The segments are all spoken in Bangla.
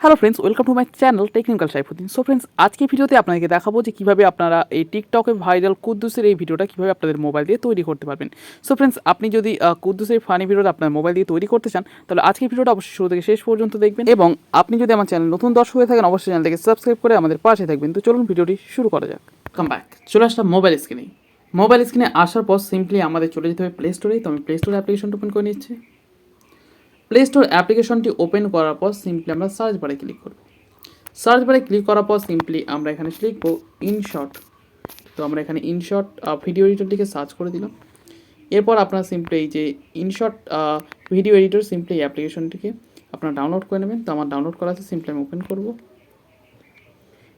Hello friends, welcome to my channel technical Saifuddin. So friends, আজকে ভিডিওতে আপনাদেরকে দেখাবো যে কীভাবে আপনারা এই টিকটকে ভাইরাল কুদ্দুসের এই ভিডিওটা কীভাবে আপনাদের মোবাইল দিয়ে তৈরি করতে পারবেন। সো ফ্রেন্ডস, আপনি যদি কুদ্দুসের ফানি ভিডিওটা আপনার মোবাইল দিয়ে তৈরি করতে চান, তাহলে আজকের ভিডিওটা অবশ্যই শুরু থেকে শেষ পর্যন্ত দেখবেন, এবং আপনি যদি আমার চ্যানেল নতুন দর্শক হয়ে থাকেন, অবশ্যই চ্যানেলটাকে সাবস্ক্রাইব করে আমাদের পাশে থাকবেন। তো চলুন ভিডিওটি শুরু করা যাক। কাম ব্যাক, চলে আসলাম মোবাইল স্ক্রিনে। মোবাইল স্ক্রিনে আসার পর সিম্পলি আমাদের চলে যেতে হবে প্লে স্টোরে। তো আমি প্লে স্টোর অ্যাপ্লিকেশনটা ওপেন করে নিচ্ছি। প্লে স্টোর অ্যাপ্লিকেশনটি ওপেন করার পর সিম্পলি আমরা সার্চ বারে ক্লিক করব। সার্চ বারে ক্লিক করার পর সিম্পলি আমরা এখানে লিখব ইনশট। তো আমরা এখানে ইনশট ভিডিও এডিটরটিকে সার্চ করে দিলাম। এরপর আপনারা সিম্পলি এই যে ইনশট ভিডিও এডিটর সিম্পলি এই অ্যাপ্লিকেশনটিকে আপনারা ডাউনলোড করে নেবেন। তো আমার ডাউনলোড করা আছে, সিম্পলি আমি ওপেন করব।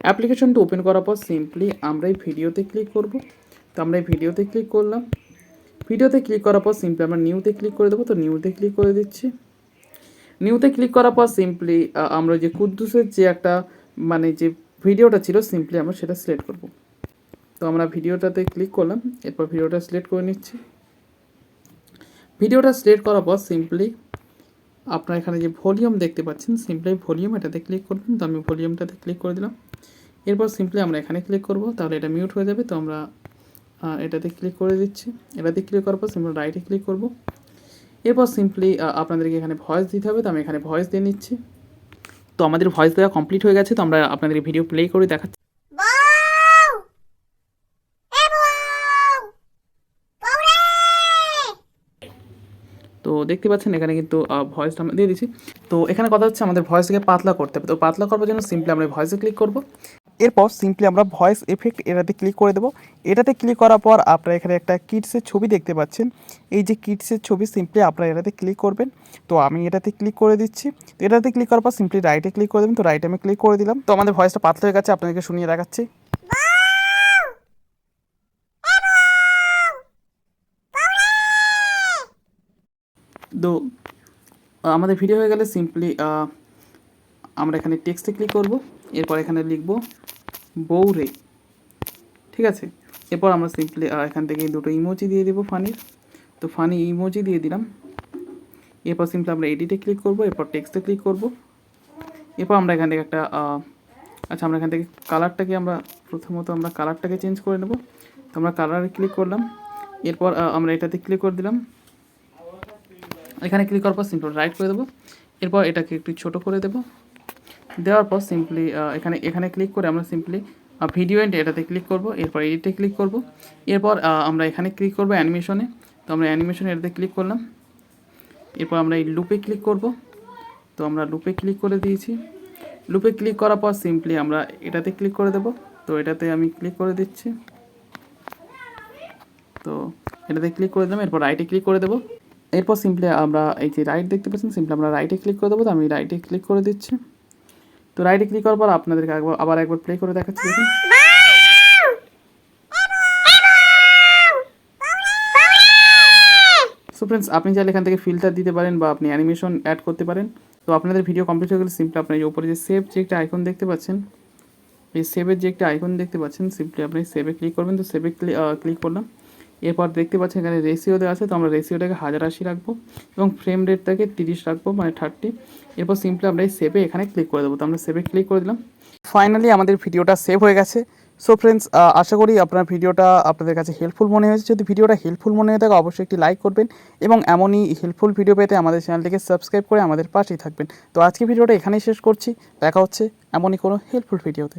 অ্যাপ্লিকেশনটি ওপেন করার পর সিম্পলি আমরা এই ভিডিওতে ক্লিক করব। তো আমরা এই ভিডিওতে ক্লিক করলাম। ভিডিওতে ক্লিক করার পর সিম্পলি আমরা নিউতে ক্লিক করে দেবো। তো নিউতে ক্লিক করে দিচ্ছি। নিউতে ক্লিক করার পর সিম্পলি আমরা যে কুদ্দুসের যে একটা মানে যে ভিডিওটা ছিল সিম্পলি আমরা সেটা সিলেক্ট করব। তো আমরা ভিডিওটাতে ক্লিক করলাম। এরপর ভিডিওটা সিলেক্ট করে নিচ্ছি। ভিডিওটা সিলেক্ট করার পর সিম্পলি আপনারা এখানে যে ভলিউম দেখতে পাচ্ছেন, সিম্পলি ভলিউম এটাতে ক্লিক করবেন। তো আমি ভলিউমটাতে ক্লিক করে দিলাম। এরপর সিম্পলি আমরা এখানে ক্লিক করব, তাহলে এটা মিউট হয়ে যাবে। তো আমরা এটাতে ক্লিক করে দিচ্ছি। এটাতে ক্লিক করার পর সিম্পলি রাইটে ক্লিক করব। এরপর সিম্পলি আপনাদেরকে এখানে ভয়েস দিতে হবে। তো আমি এখানে ভয়েস দিয়ে নিচ্ছি। তো আমাদের ভয়েস দেওয়া কমপ্লিট হয়ে গেছে। তো আমরা আপনাদের ভিডিও প্লে করে দেখাচ্ছি। তো দেখতে পাচ্ছেন এখানে কিন্তু ভয়েসটা আমরা দিয়ে দিচ্ছি। তো এখানে কথা হচ্ছে আমাদের ভয়েসটাকে পাতলা করতে হবে। তো পাতলা করার জন্য সিম্পলি আমরা ভয়েসে ক্লিক করব। এরপর সিম্পলি আমরা ভয়েস এফেক্ট এটাতে ক্লিক করে দেবো। এটাতে ক্লিক করার পর আপনারা এখানে একটা কিডসের ছবি দেখতে পাচ্ছেন। এই যে কিডসের ছবি সিম্পলি আপনারা এটাতে ক্লিক করবেন। তো আমি এটাতে ক্লিক করে দিচ্ছি। তো এটাতে ক্লিক করার পর সিম্পলি রাইটে ক্লিক করে দেবেন। তো রাইটে আমি ক্লিক করে দিলাম। তো আমাদের ভয়েসটা পাতলা হয়ে গেছে, আপনাদেরকে শুনিয়ে দেখাচ্ছি। তো আমাদের ভিডিও হয়ে গেলে সিম্পলি আমরা এখানে টেক্সটে ক্লিক করব। এরপর এখানে লিখব বউরে, ঠিক আছে। এরপর আমরা সিম্পলি এখান থেকে দুটো ইমোজি দিয়ে দেবো ফানির। তো ফানি ইমোজি দিয়ে দিলাম। এরপর সিম্পলি আমরা এডিটে ক্লিক করব। এরপর টেক্সটে ক্লিক করব। এরপর আমরা এখান থেকে একটা আমরা এখান থেকে কালারটাকে আমরা প্রথমত আমরা কালারটাকে চেঞ্জ করে নেব। তো আমরা কালারে ক্লিক করলাম। এরপর আমরা এটাতে ক্লিক করে দিলাম। এখানে ক্লিক করার পর সিম্পলি রাইট করে দেবো। এরপর এটাকে একটু ছোটো করে দেবো। দেওয়ার পর সিম্পলি এখানে ক্লিক করে আমরা সিম্পলি ভিডিও এন্ড এটাতে ক্লিক করব। এরপর এডিটে ক্লিক করব। এরপর আমরা এখানে ক্লিক করব অ্যানিমেশনে। তো আমরা অ্যানিমেশনে এটাতে ক্লিক করলাম। এরপর আমরা এই লুপে ক্লিক করব। তো আমরা লুপে ক্লিক করে দিয়েছি। লুপে ক্লিক করার পর সিম্পলি আমরা এটাতে ক্লিক করে দেব। তো এটাতে আমি ক্লিক করে দিচ্ছি। তো এটাতে ক্লিক করে দিলাম। এরপর রাইটে ক্লিক করে দেবো। এরপর সিম্পলি আমরা এই যে রাইট দেখতে পাচ্ছেন, সিম্পলি আমরা রাইটে ক্লিক করে দেবো। তো আমি রাইটে ক্লিক করে দিচ্ছি। তো রাইটে ক্লিক করার পর আপনাদেরকে আবার একবার প্লে করে দেখাচ্ছি, দেখুন। সো ফ্রেন্ডস, আপনি চাইলে এখান থেকে ফিল্টার দিতে পারেন বা আপনি অ্যানিমেশন অ্যাড করতে পারেন। তো আপনাদের ভিডিও কমপ্লিট হয়ে গেলে সিম্পলি আপনার এই উপরে যে সেভ যে একটা আইকন দেখতে পাচ্ছেন, এই সেভের যে একটা আইকন দেখতে পাচ্ছেন, সিম্পলি আপনি সেভে ক্লিক করবেন। তো সেভে ক্লিক করলাম। এরপর দেখতে পাচ্ছেন এখানে রেশিও দেওয়া আছে। তো আমরা রেশিওটাকে 1080 রাখবো এবং ফ্রেম রেটটাকে 30 রাখবো, মানে 30। এরপর সিম্পলি আমরা এই সেভে এখানে ক্লিক করে দেবো। তো আমরা সেভে ক্লিক করে দিলাম। ফাইনালি আমাদের ভিডিওটা সেভ হয়ে গেছে। সো ফ্রেন্ডস, আশা করি আপনার ভিডিওটা আপনাদের কাছে হেল্পফুল মনে হয়েছে। যদি ভিডিওটা হেল্পফুল মনে হয়ে থাকে অবশ্যই একটি লাইক করবেন, এবং এমনই হেল্পফুল ভিডিও পেতে আমাদের চ্যানেলটিকে সাবস্ক্রাইব করে আমাদের পাশেই থাকবেন। তো আজকে ভিডিওটা এখানেই শেষ করছি। দেখা হচ্ছে এমনই কোনো হেল্পফুল ভিডিওতে।